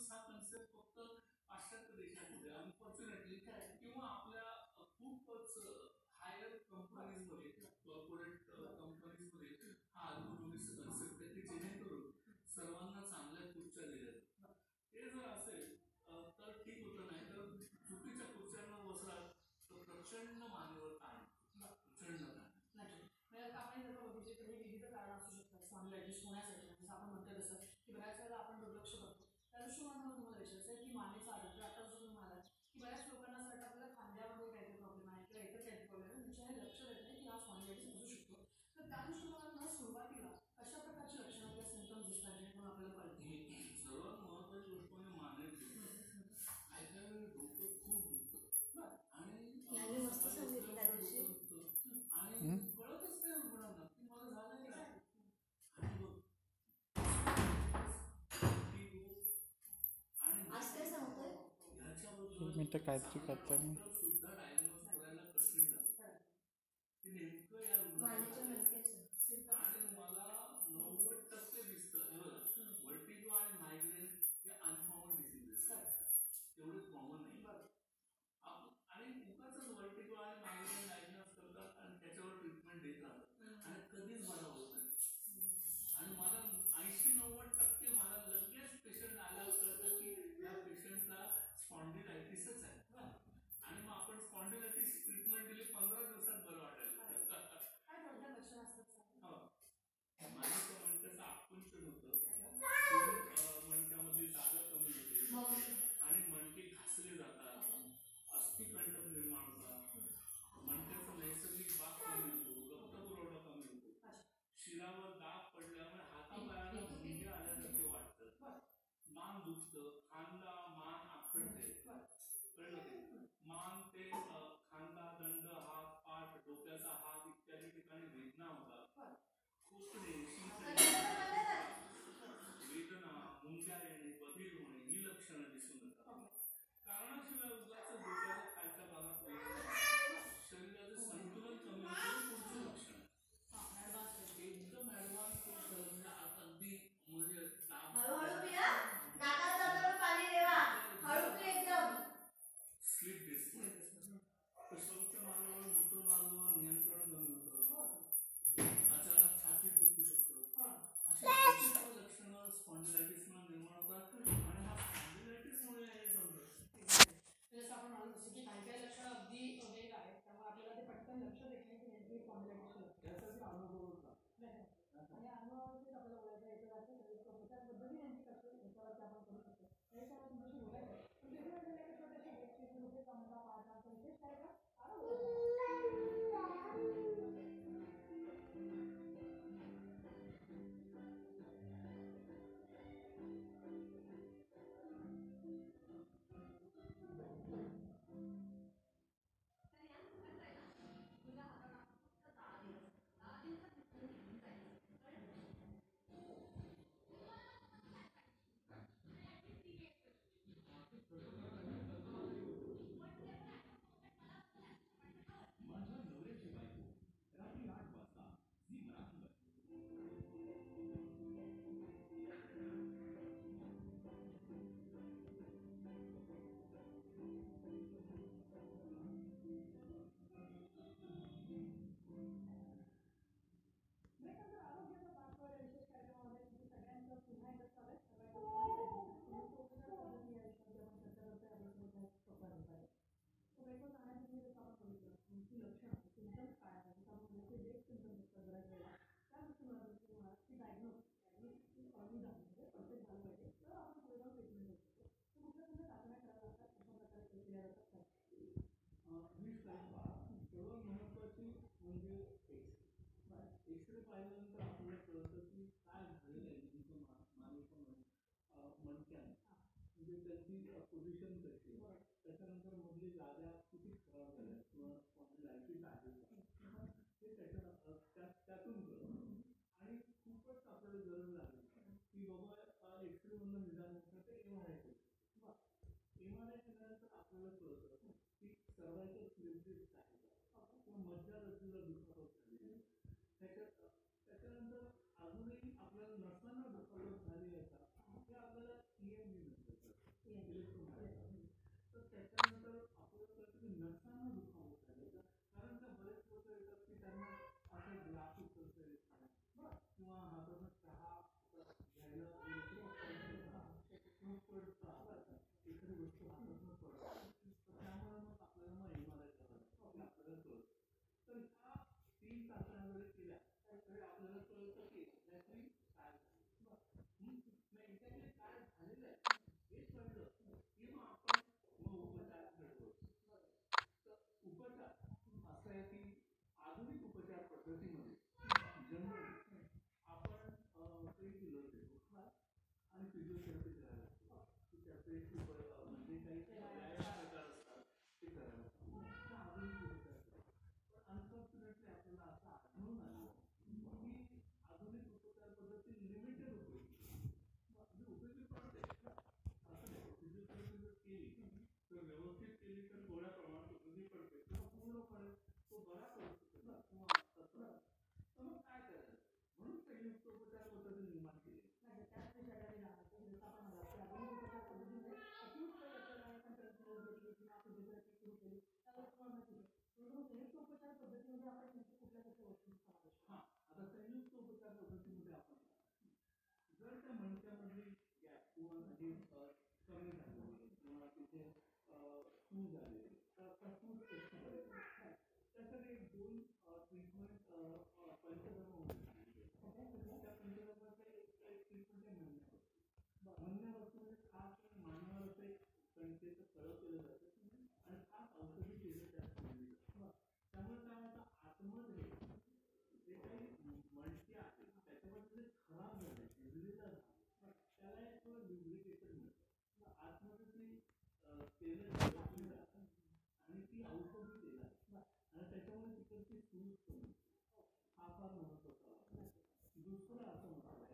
हा कन्सेप्ट फक्त पाश्चात्य देशांमध्ये अनफॉर्च्युनेटली किंवा आपल्या खूपच हायर कंपनीजमध्ये कॉर्पोरेट कंपनीजमध्ये हा अल्गोरिदमिक कन्सेप्ट आहे की जेणेकरून सर्वांना चांगल्या खुर्च्या दिल्या जातात. हे जर असेल तर ठीक होतं, नाही तर चुकीच्या खुर्च्यांवर बसला तर प्रचंड मानेवर ताण, प्रचंड ताण. आपण जर बघितले तर हे विविध कारण असू शकतात स्पॉन्डिलायटिस होण्यासाठी. जसं आपण म्हणतो तसं की बऱ्याच वेळेला आपण दुर्लक्ष करतो. त्या दृष्टीने तुम्हाला विचारायचं आहे की मानेचा आरोग्य आता जसं तुम्ही म्हणालात की बऱ्याच लोकांना असं वाटतं आपल्याला खांद्यामध्ये काहीतरी प्रॉब्लेम आहे किंवा इतर काहीतरी प्रॉब्लेम आहे, तुमच्या हे लक्ष देत नाही की हा स्पॉन्डिलायटिस असू शकतो. तर त्या दृष्टीने सुरुवातीला अशा प्रकारची लक्षणं किंवा सिम्पटम्स दिसतात जेणेकरून आपल्याला कळते. सर्वात महत्वाची गोष्ट म्हणजे मानेची काही काही वेळी डोकं खूप दुखतं आणि मस्त सांगितलं त्या दिवशी आणि कळतच नाही रुग्णांना की मला झालं काय. आणि बघ आज काय सांगतोय ह्याच्याबद्दल काहीतरी करताय सुद्धा डायग्नोज करायला कठीण जातं की नेमकं या रुग्णाच्या. आणि मला 90% दिसतं हे बघा, वर्टिगो आणि मायग्रेन हे अनकॉमन डिसीजेस एवढे कॉमन नाही. आणि उगाच वर्टिगो आणि मायग्रेन डायग्नोज करतात आणि त्याच्यावर ट्रीटमेंट देत राहतात आणि कधीच बरा होत नाही. आणि मला 80-90% मला लगेच पेशंट आल्यावर कळतं की या पेशंटला स्पॉन्डिलायटिसच आहे. आणि मग आपण स्पॉन्डिलायटिस ट्रीटमेंट दिली, 15 दिवसात बरं वाटायला. काय कोणत्या लक्षणं असतात? माझं मणक्याचं आकुंचन होतं, मणक्यामध्ये जागा कमी होते आणि मणके घासले जातात, अस्थिकंठक निर्माण होतात, मणक्याचा नैसर्गिक बाक कमी होतो, रक्तपुरवठा कमी होतो, शिरावर दाब पडल्यामुळे हातापायाला भुंगे आल्यासारखे वाटतं, मान दुखतं, खांदा मान आखडते, कळलं ते मान ते खांदा, दंड, हात, पाठ, डोक्याचा हात इत्यादी ठिकाणी वेदना होतात, खोकणे, वेदना, मुंग्या येणे, बधीर होणे ही लक्षणं दिसून येतात. कारणाशिवाय उगाच डोक्याच्या खालच्या भागात वेदना, शरीराचं संतुलन कमी होतं पुढचं लक्षण. एकदम ऍडव्हान्स अगदी म्हणजे स्लीप डिस्टर्बन्स, शौच मार्गावर मूत्रमार्गावर नियंत्रण कमी होतं, अचानक छातीत दुखू शकतं. अशी लक्षणं स्पॉन्डिलायटिसमुळे निर्माण होतात आणि हा स्पॉन्डिलायटिसमुळे हे समजतं. जसं आपण म्हणत असतो की काही काही लक्षणं अगदी वेग आहेत, त्यामुळे आपल्याला ते पटकन लक्ष देत नाही की नेमकी स्पॉन्डिलायटिस त्यासाठी अनुभव होता आणि अनुभवावरतीच आपल्याला बोलायचं याच्या त्या पद्धतीने नेमकी कसं याच्यावरती आपण करू शकतो याच्यावर तुमच्याशी बोलायचं. पण तिथे आपल्याला एक छोट्याशी गोष्टी कुठे कमता पाहता विशेष काय का एक्सरे पाहिल्यानंतर आपल्याला कळतं की काय झालेलं आहे नेमकं मणक्यात, म्हणजे त्यांची पोझिशन कशी आहे, त्याच्यानंतर मधली जागा किती खराब झाल्या किंवा स्पॉन्डिलायटिस आहे ते त्यातून कळतं. आणि खूपच आपल्याला गरज लागली की बाबा एक्सरे मधलं निदान होतं ते MRI होतं. MRI केल्यानंतर आपल्याला कळतं की सर्वायकल फ्लेब्रिस्ट आहे का किंवा मज्जारचूला दुखापत झाली आहे. त्याच्यानंतर अजूनही आपल्याला नसताना दुखापत झाली आहे का हे आपल्याला EMG नंतर तर त्याच्यानंतर आपल्याला कळतं की नसांना दुखावत झालेलं, कारण का बरेच लोक येतात की त्यांना असं ग्लास उचलता येत नाही किंवा हातानं चहा घ्यायला एखादी वस्तू हातातून पडते, त्यामुळे मग आपल्याला मग एमआरआय करायला आपल्याला कळतं. तर ह्या 3 चाचण्या जरी केल्या तरी आपल्याला कळतं की एक्झॅक्टली काय झालं. मग एक्झॅक्टली काय झालेलं आहे हे कळलं की मग आपण मग उपचाराकडे वळतो. तर उपचार असं आहे की आधुनिक उपचार पद्धतीमध्ये जनरली आपण काही दिलं देतो आणि फिजिओथेरपी करायला लागतो की त्याचे म्हणजे काही व्यायाम प्रकार असतात ते करायला लागतात. आधुनिक उपचार पण अनफॉर्च्युनेटली आपल्याला असं आढळून आलं की आधुनिक उपचार पद्धती लिमिटेड उपयोगी म्हणजे उपयोगी पडते असं नाही. फिजिओथेरपी जर केली तर व्यवस्थित केली तर थोड्या प्रमाणात उपयोगी पडते किंवा पूर्णपणे तो बरा करू शकतो ना किंवा तसं. तर मग काय करायचं म्हणून संयुक्त उपचार पद्धती निर्माण केली. हा आता संयुक्त उपचार पद्धतीमध्ये आपण जर त्या मणक्यामधली गॅप किंवा जी कमी झालेली किंवा तिथे सूज झालेली तर सूज कशी करायची त्यासाठी एक 2 ट्रीटमेंट पंचकर्मामध्ये सांगितले. त्या पंचकर्माचं एक ट्रीटमेंट आहे म्हणण्यावरती म्हणजे खास मानवावर असं एक कणकेचं कळप केलं जातं आणि खास औषधी केलं त्यात केली जातं. त्यामुळे काय होतं आतमध्ये जे काही मणके आहेत त्याच्यामध्ये जे खराब झाले शिजलेलं झालं त्याला एक लुब्रिकेशन मिळतं. आतमध्ये ती तेल झिरपली जातात आणि ती औषधी देतात आणि त्याच्यामुळे तिकडची सूज कमी. हा फार महत्वाचा आहे. दुसरं असं म्हणतात